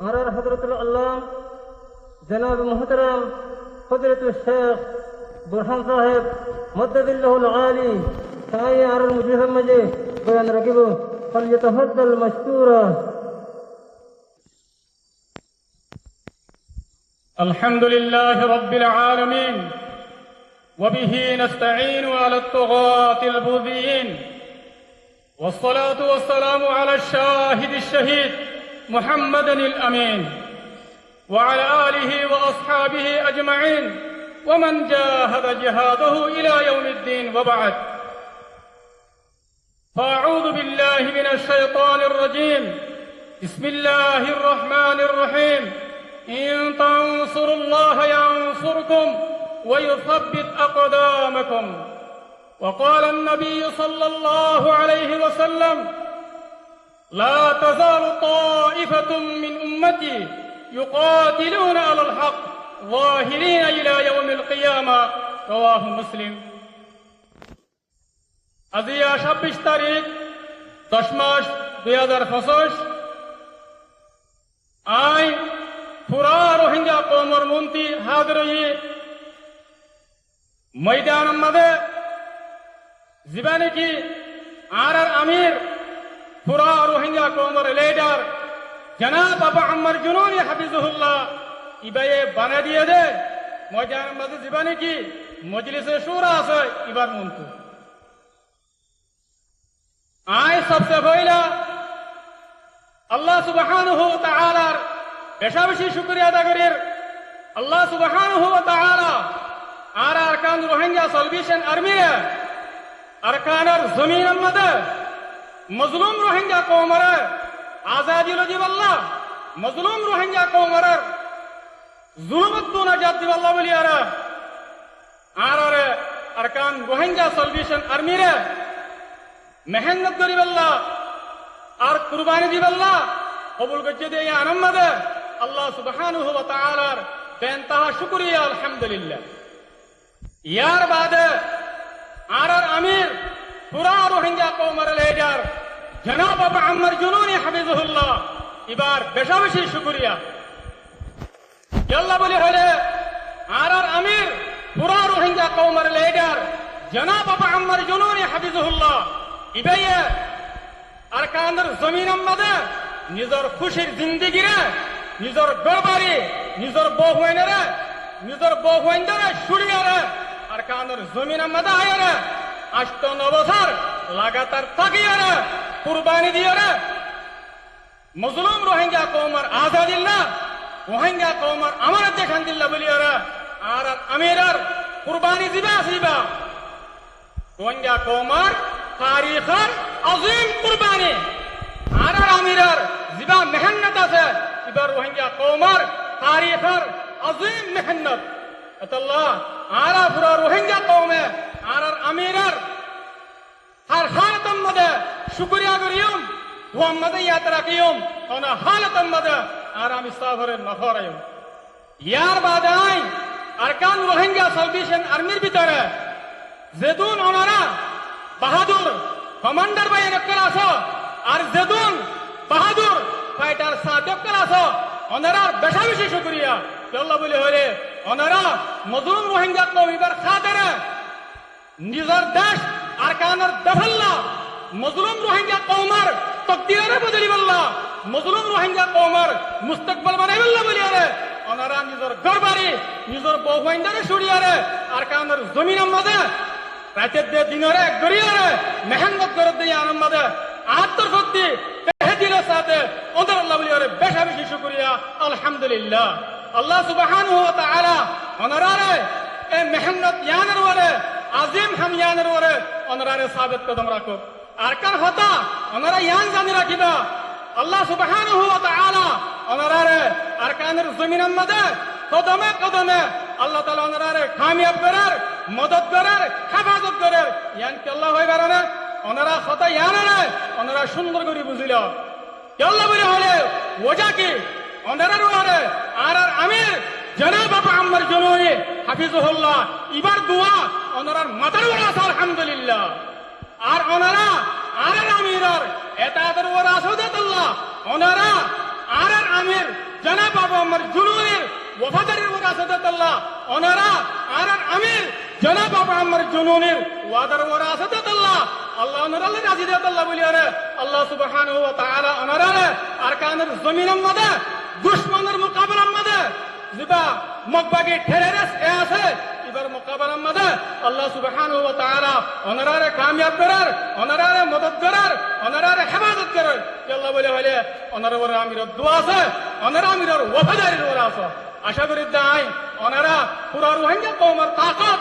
আর হযরতুল আল্লাহ জনাব মুহতারাম হযরতুল শেখ বুরহান সাহেব মদ্দাদিল্লাহুল আলী তাই আর মুজিবের মাঝে বয়ান রাখিব ফালইতাফাদ্দাল মাশকুরা। الحمد لله رب العالمين وبه نستعين على الطغاة البغيين والصلاة والسلام على الشاهد الشهيد محمد الأمين وعلى آله وأصحابه أجمعين ومن جاهد جهاده إلى يوم الدين وبعد فأعوذ بالله من الشيطان الرجيم بسم الله الرحمن الرحيم إن تنصروا الله ينصركم ويثبت أقدامكم وقال النبي صلى الله عليه وسلم لا تزال طائفة من أمتي يقاتلون على الحق ظاهرين إلى يوم القيامة رواه مسلم। আজিয়া 26 তারিখ 10 মাস 2025 আই পুরা রোহিঙ্গা কওমর মন্ত্রী হাজির হয়ে ময়দান মধ্যে জীবনে কি আর আমির পুরা রোহিঙ্গা কওমর লিডার জনাব আবু আম্মার জুনুনি হাফিজুল্লাহ ইবায়ে বানা দিয়ে দে ময়দান মধ্যে জীবনে কি মজলিসে শুরা আছে ইবার মন্ত্রী আয় সবচেয়ে পয়লা আল্লাহ সুবহানাহু ওয়া তাআলার বেশা বেশি শুকরিয়া আদা করির। আল্লাহ সুবহানাহু ওয়া তাআলা আর আরকান রোহিঙ্গা সালভেশন আর্মি আরকানের জমিনের মধ্যে মজলুম রোহিঙ্গা কওমের আজাদি লজিব আল্লাহ মজলুম রোহিঙ্গা কওমের জুলুমত দো নাজাত দিব আল্লাহ বলি আর আরকান রোহিঙ্গা সালভেশন আর্মি রে মেহনত করিব আল্লাহ আর কুরবানি দিব আল্লাহ কবুল করতে দিয়ে আনন্দ আল্লাহ সুবহানাহু ওয়া তাআলার বেনতাহা শুকরিয়া আলহামদুলিল্লাহ। ইয়ার বাদে আর আমির পুরা রোহিঙ্গা কওমের লিডার জনাব আবু আম্মার জুনুনি হাফিজুল্লাহ এবার বেশা বেশি শুকরিয়া আল্লাহ বলি হলে আর আমির পুরা রোহিঙ্গা কওমের লিডার জনাব আবু আম্মার জুনুনি হাফিজুল্লাহ ইবাইয়ে আরকানের জমিনের মধ্যে নিজের খুশির জিন্দিগিরে নিজের গড়বাড়ি নিজের বউ হইনরে শুড়িয়ারে আরকানের জমিনের মধ্যে আয়ারে 8-9 বছর লাগাতার থাকিয়ারে কুরবানি দিয়ারে মজলুম রোহিঙ্গা কওমের আজাদিল্লাহ রোহিঙ্গা কওমের আমানত দেখান দিল্লাহ বলিয়ারে আর আমিরার কুরবানি দিবা আসিবা রোহিঙ্গা কওমের তারিখের আজিম কুরবানি আর আমিরার জিবা মেহনত আছে এবার রোহিঙ্গা কওমের তারিখের আজিম মেহনত আল্লাহ আর পুরা রোহিঙ্গা কওমে আর আমিরার হর হালতন মধ্যে শুকরিয়া করিয়ম মুহাম্মদ ইয়াত রাখিয়ম কোন হালতন মধ্যে আর আমি সাফরের নফরায়ম। ইয়ার বাদে আই আরকান রোহিঙ্গা সালভেশন আর্মির ভিতরে যেদুন ওনারা বাহাদুর কমান্ডার বাই নকল আসো আর যেদুন বাহাদুর ফাইটার সাদকল আসো ওনারা বেশা বেশি শুকরিয়া আল্লাহ বলে হলে ওনারা মজলুম রোহিঙ্গা কওমিবার খাতিরে নিজের দেশ আরকানের দফল্লা মজলুম রোহিঙ্গা কওমের তকদিরে বদলিবাল্লাহ মজলুম রোহিঙ্গা কওমের মুস্তাকবাল বানাইবাল্লাহ বলি আরে ওনারা নিজের ঘরবাড়ি নিজের বউ হইনরে শুড়িয়ারে আরকানের জমিনের মধ্যে রাতের দিয়ে দিনরে গড়িয়ারে মেহনত করে দিয়ে আনন্দে আত্মশক্তি তেহদিলের সাথে ওদের আল্লাহ বলি আরে বেশা বেশি শুকরিয়া আলহামদুলিল্লাহ। আল্লাহ সুবহানাহু ওয়া তাআলা ওনারে এই মেহনত ইয়ানের ওরে আজিম হাম ইয়ানের ওরে ওনারে সাবিত কদম রাখো আর কার হতা ওনারা ইয়ান জানি রাখিবা আল্লাহ সুবহানাহু ওয়া তাআলা ওনারে আরকানের জমিনের মধ্যে কদমে কদমে আল্লাহ তাআলা ওনারে কামিয়াব করার মদত করার হেফাজত করার ইয়ান কি আল্লাহ হয় বারানে ওনারা হতা ইয়ানে ওনারা সুন্দর করে বুঝিল আল্লাহ বলে হলে ওজা কি ওনারে ওরে আর আমির জনাব আবু আম্মার জুনুনি হাফিজুল্লাহ ইবার দোয়া ওনার মাথার উপর আছে আলহামদুলিল্লাহ আর ওনারা আর আমিরার এতাদের ওর আসুদাত আল্লাহ ওনারা আর আমির জনাব আবু আম্মার জুনুনের ওয়াফাদারির ওয়ারাসাত আল্লাহ ওনারা আর আমির জনাব আবু আম্মার জুনুনের ওয়াদার ওয়ারাসাত আল্লাহ আল্লাহ ওনারা রাজি দেত আল্লাহ বলি আরে আল্লাহ সুবহানাহু ওয়া তাআলা ওনারা আর কানের জমিনের মধ্যে দুশমনের মোকাবেলার মধ্যে যেটা মকবাগে ঠেরেরেস এ আছে এবার মোকাবেলার মধ্যে আল্লাহ সুবহানাহু ওয়া তাআলা ওনারা কামিয়াব করার ওনারা মদদ করার ওনারা হেফাজত করার আল্লাহ বলে হলে ওনারা ওরা আমির দোয়া আছে ওনারা আমিরের ওয়াফাদারির ওরা আছে আশা করি দাই ওনারা পুরা রোহিঙ্গা কওমের তাকত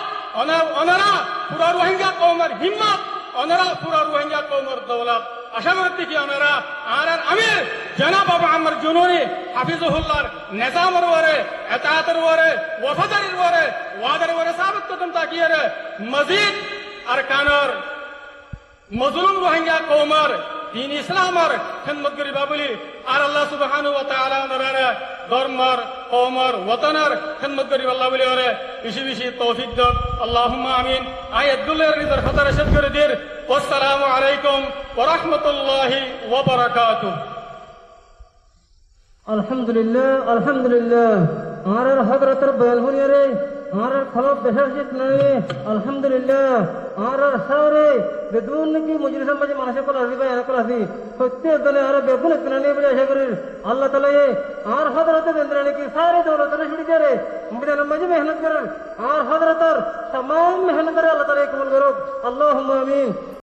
ওনারা পুরা রোহিঙ্গা কওমের হিম্মত ওনারা পুরা রোহিঙ্গা কওমের দৌলত আশা করতে কি ওনারা আর আমির জনাব আবু আম্মার জুনুনি হাফিজুহুল্লাহর নিজামের ওরে ইতাআতের ওরে ওয়াফাদারির ওরে ওয়াদার ওরে সাবিত কদম তাকিয়ে মজিদ আরকানর মজলুম রোহিঙ্গা কওমের দিন ইসলামের খিদমত করিবা বলি আর আল্লাহ সুবহানাহু ওয়া তাআলা ওনারা ধর্মর কওমের ওয়াতনের খিদমত করিবা আল্লাহ বলি ওরে বেশি বেশি তৌফিক দাও আল্লাহুম্মা আমিন আয়াতুল্লাহর রিজার খাতার রশদ করে দির আসসালামু আলাইকুম ওয়া রাহমাতুল্লাহি ওয়া বারাকাতুহু আলহামদুলিল্লাহ আর হযরতের বয়ান হইয়া রে আর খলব বেশাশিত নাই আলহামদুলিল্লাহ আর সারে বেদুন কি মজলিসের মাঝে মানুষে কল আসি বয়ান কল আসি সত্যি দলে আর বেগুন ইতনানি বলে আশা করি আল্লাহ তাআলা আর হযরতের ইন্দ্রানি কি সারে দৌলতের ছুটি করে বিদানের মাঝে মেহনত করেন আর হযরতের तमाम मेहनत करे अल्लाह ताला कबूल करो अल्लाहुम्मा आमीन।